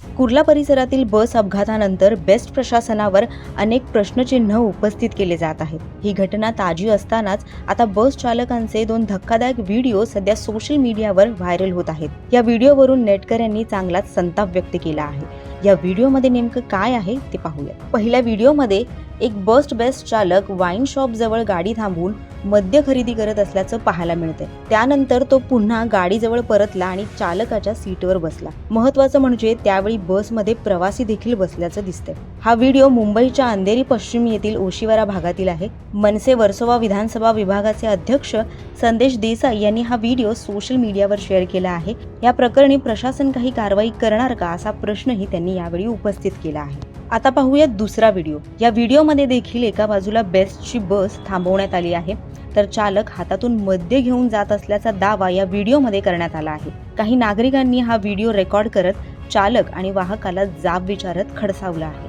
कुर्ला परिसरातील बस अपघातानंतर बेस्ट प्रशासनावर अनेक प्रश्नचिन्ह उपस्थित केले जात आहेत। ही घटना ताजी असतानाच आता बस चालकांचे 2 धक्कादायक व्हिडिओ सध्या सोशल मीडियावर व्हायरल होत आहेत। या व्हिडिओवरून नेटकऱ्यांनी चांगलाच संताप व्यक्त केला आहे। या व्हिडिओमध्ये नेमकं काय आहे ते पाहूया। पहिल्या व्हिडिओमध्ये एक बेस्ट चालक वाईन शॉप जवळ गाडी थांबवून मद्य खरेदी करत असल्याचं पाहायला मिळते। त्यानंतर तो पुन्हा गाडीजवळ परतला आणि चालकाच्या सीटवर बसला। महत्त्वाचं म्हणजे त्यावेळी बसमध्ये प्रवासी देखील बसल्याचं दिसतंय। हा व्हिडिओ मुंबईच्या अंधेरी पश्चिम येथील ओशिवरा भागातील आहे। मनसे वर्सोवा विधानसभा विभागाचे अध्यक्ष संदेश देसाई यांनी हा व्हिडिओ सोशल मीडियावर शेअर केला आहे। या प्रकरणी प्रशासन काही कारवाई करणार का असा प्रश्नही त्यांनी यावेळी उपस्थित केला आहे। आता पाहूया दुसरा व्हिडिओ। या व्हिडिओमध्ये देखील एका बाजूला बेस्टची बस थांबवण्यात आली आहे, तर चालक हातातून मद्य घेऊन जात असल्याचा दावा या व्हिडिओमध्ये करण्यात आला आहे। काही नागरिकांनी हा व्हिडिओ रेकॉर्ड करत चालक आणि वाहकाला जाब विचारत खडसावलं आहे।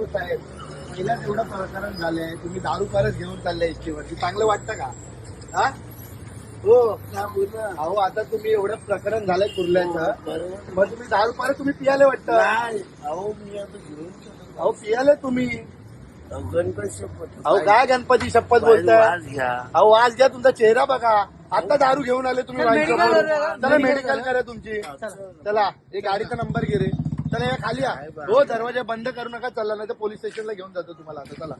साहेब, पहिलाच एवढं प्रकरण झालंय, तुम्ही दारू परत घेऊन चालले एसटीवरती, चांगलं वाटतं का? हा हो, अहो आता तुम्ही एवढं प्रकरण झालंय कुर्ल्याचं, मग तुम्ही दारू परत तुम्ही पियाले वाटतं? अहो मी आता घेऊन अहो पियाले तुम्ही? गणपती शपथ. अहो काय गणपती शपथ बोलताय? आज घ्या. अहो आज घ्या, तुमचा चेहरा बघा, आता दारू घेऊन आले तुम्ही वाईन शॉपवरून. चला मेडिकल करा तुमची, चला एक गाडीचा नंबर घे रे, चला या खाली या. हो दरवाजा बंद करू नका, चला नाही तर पोलीस स्टेशनला घेऊन जातो तुम्हाला। आता चला,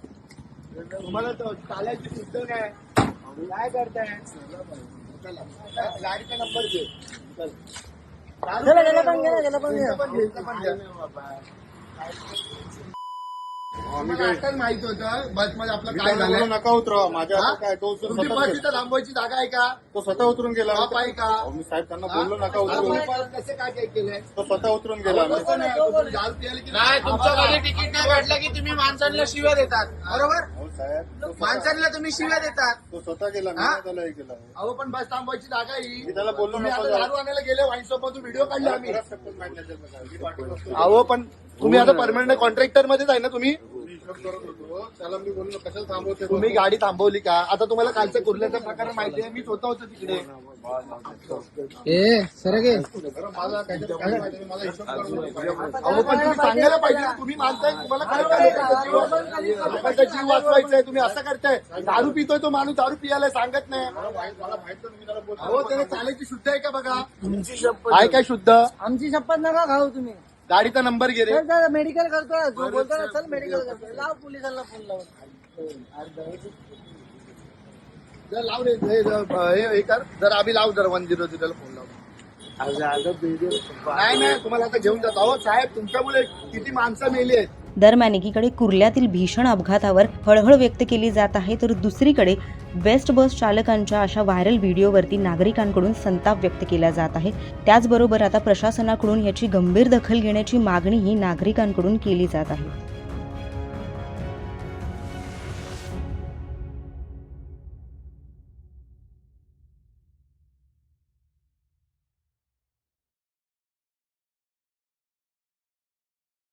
तुम्हाला चालायची सुद्धा काय, काय करताय? चला गाडीचा नंबर घे, आताच माहित होतं बस मध्ये आपलं काय झालं। नका उतरवा माझ्या काय तो तुमची बस इथं थांबवायची जागा आहे का? तो स्वतः उतरून गेला। बाप आहे का? मी साहेब त्यांना बोललो नका उतरू, कसे काय काय केलंय? तो स्वतः उतरून गेला। नाही, तुमच्याकडे तिकीट नाही काढलं की तुम्ही माणसांना शिव्या देतात, बरोबर? हो साहेब, माणसांना तुम्ही शिव्या देतात। तो स्वतः गेला, मी नाही त्याला हे केलं। अहो पण बस थांबवायची जागा मी ही, त्याला बोललो तुम्ही नको आता जाऊ. दारू आणायला गेले वाईन शॉपमधून व्हिडिओ काढले आम्ही। परत शपथ मांडण्याचं नका. मी पाठवतो. अहो पण तुम्ही आता परमनंट कॉन्ट्रॅक्टर मध्येच आहे ना तुम्ही? मी हिशोब करत होतो, त्याला मी बोललो कशाला थांबवते तुम्ही गाडी थांबवली का? आता तुम्हाला कालचं कुर्ल्याचं प्रकरण माहिती आहे, मी स्वतः होतो तिकडे। बरं, मला काहीतरी माहिती नाही, मला हिशोब करत होतो. अहो पण तुम्ही सांगायला पाहिजे ना, तुम्ही मानताय, तुम्हाला काय करायचं? लोकांचा जीव वाचवायचा आहे, तुम्ही असं करताय? दारू पितोय तो माणूस, दारू पियाला सांगत नाही। मला माहित नाही, मी त्याला बोलतो. अहो त्याला चालायची शुद्ध आहे का बघा? तुमची शपथ. आहे काय शुद्ध? आमची शपथ नका खाऊ तुम्ही. गाडीचा नंबर घे रे। मेडिकल करतोय, जो बोलतो चल मेडिकल करतोय, लाव पोलिसांना फोन लावून. जर लाव रे, हे कर, जर आम्ही लाव, जर 100 ला फोन लाव। नाही तुम्हाला आता घेऊन जातो। अहो साहेब, तुमच्यामुळे किती माणसं मेली आहेत। दरम्यान एकीकडे कुर्ल्यातील भीषण अपघातावर हळहळ व्यक्त केली जात आहे, तर दुसरीकडे बेस्ट बस चालकांच्या अशा व्हायरल व्हिडिओवरती नागरिकांकडून संताप व्यक्त केला जात आहे। त्याचबरोबर आता प्रशासनाकडून याची गंभीर दखल घेण्याची मागणीही नागरिकांकडून केली जात आहे।